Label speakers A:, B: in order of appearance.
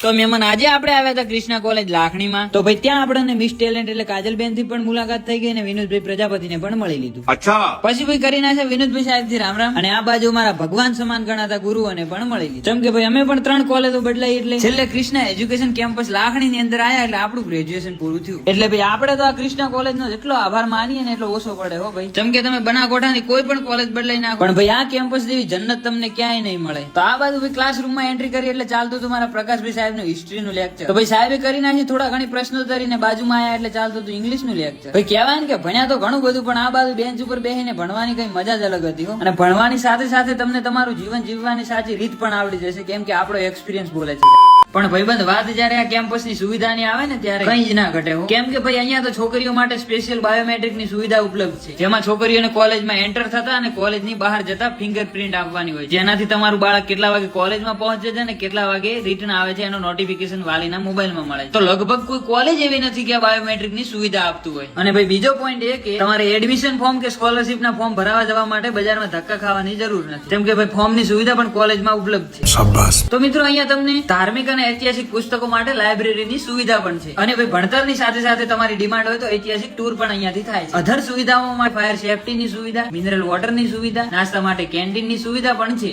A: તો મહેમાન આજે આપણે આવ્યા હતા કૃષ્ણા કોલેજ લાખણીમાં. તો ભાઈ ત્યાં આપણને મિસ ટેલેન્ટ એટલે કાજલબેન થી પણ મુલાકાત થઈ ગઈ અને વિનોદભાઈ પ્રજાપતિને પણ મળી લીધું. પછી ભાઈ કરી નાખે વિનોદભાઈ સાહેબ થી રામ રામ. અને આ બાજુ મારા ભગવાન સમાન ગણાતા ગુરુઓને પણ મળી લીધું. જેમ કે ભાઈ અમે પણ 3 કોલેજો બદલાઈ એટલે છેલ્લે કૃષ્ણા એજ્યુકેશન કેમ્પસ લાખણી ની અંદર આયા એટલે આપણું ગ્રેજ્યુએશન પૂરું થયું. એટલે ભાઈ આપણે તો આ કૃષ્ણા કોલેજ નો જેટલો આભાર માનીએ ને એટલો ઓછો પડે હો ભાઈ. જેમ કે તમે બનાસકાંઠાની કોઈ પણ કોલેજ બદલાઈ નાખો પણ ભાઈ આ કેમ્પસ જેવી જન્નત તમને ક્યાંય નહીં મળે. તો આ બાજુ ભાઈ ક્લાસરૂમ માં એન્ટ્રી કરી એટલે ચાલતું હતું મારા પ્રકાશભાઈ સાહેબ નું હિસ્ટ્રી નું લેક્ચર. તો ભાઈ સાહેબે કરી નાખી થોડા ઘણી પ્રશ્નોત્તરી ને બાજુમાં આયા એટલે ચાલતું હતું ઇંગ્લિશ નું લેક્ચર. ભાઈ કહેવાય ને કે ભણ્યા તો ઘણું બધું પણ આ બાજુ બેન્ચ ઉપર બેસીને ભણવાની કઈ મજા જ અલગ હતી હો. અને ભણવાની સાથે સાથે તમને તમારું જીવન જીવવાની સાચી રીત પણ આવડી જશે કેમ કે આપણો એક્સપિરિયન્સ બોલે છે. પણ ભાઈબંધ વાત જયારે આ કેમ્પસ ની સુવિધાની આવે ને ત્યારે કઈ જ ના ઘટે હો. કેમ કે ભાઈ અહીંયા તો છોકરીઓ માટે સ્પેશિયલ બાયોમેટ્રિક ની સુવિધા ઉપલબ્ધ છે જેમાં છોકરીઓને કોલેજમાં એન્ટર થતા અને કોલેજ ની બહાર જતા ફિંગરપ્રિન્ટ આપવાની હોય જેનાથી તમારું બાળક કેટલા વાગે કોલેજમાં પહોંચે છે ને કેટલા વાગે રિટર્ન આવે છે એનો નોટિફિકેશન વાલીના મોબાઈલમાં મળે. તો લગભગ કોઈ કોલેજ એવી નથી કે આ બાયોમેટ્રિક ની સુવિધા આપતું હોય. અને ભાઈ બીજો પોઈન્ટ એ કે તમારે એડમિશન ફોર્મ કે સ્કોલરશીપ ના ફોર્મ ભરાવા જવા માટે બજારમાં ધક્કા ખાવાની જરૂર નથી જેમ કે ભાઈ ફોર્મ ની સુવિધા પણ કોલેજમાં ઉપલબ્ધ છે. તો મિત્રો અહીંયા તમને ધાર્મિક અને ઐતિહાસિક પુસ્તકો માટે લાઇબ્રેરીની સુવિધા પણ છે. અને ભાઈ ભણતરની સાથે સાથે તમારી ડિમાન્ડ હોય તો ઐતિહાસિક ટૂર પણ અહીંયાથી થાય છે. અધર સુવિધાઓમાં ફાયર સેફ્ટી ની સુવિધા, મિનરલ વોટર ની સુવિધા, નાસ્તા માટે કેન્ટીન ની સુવિધા પણ છે.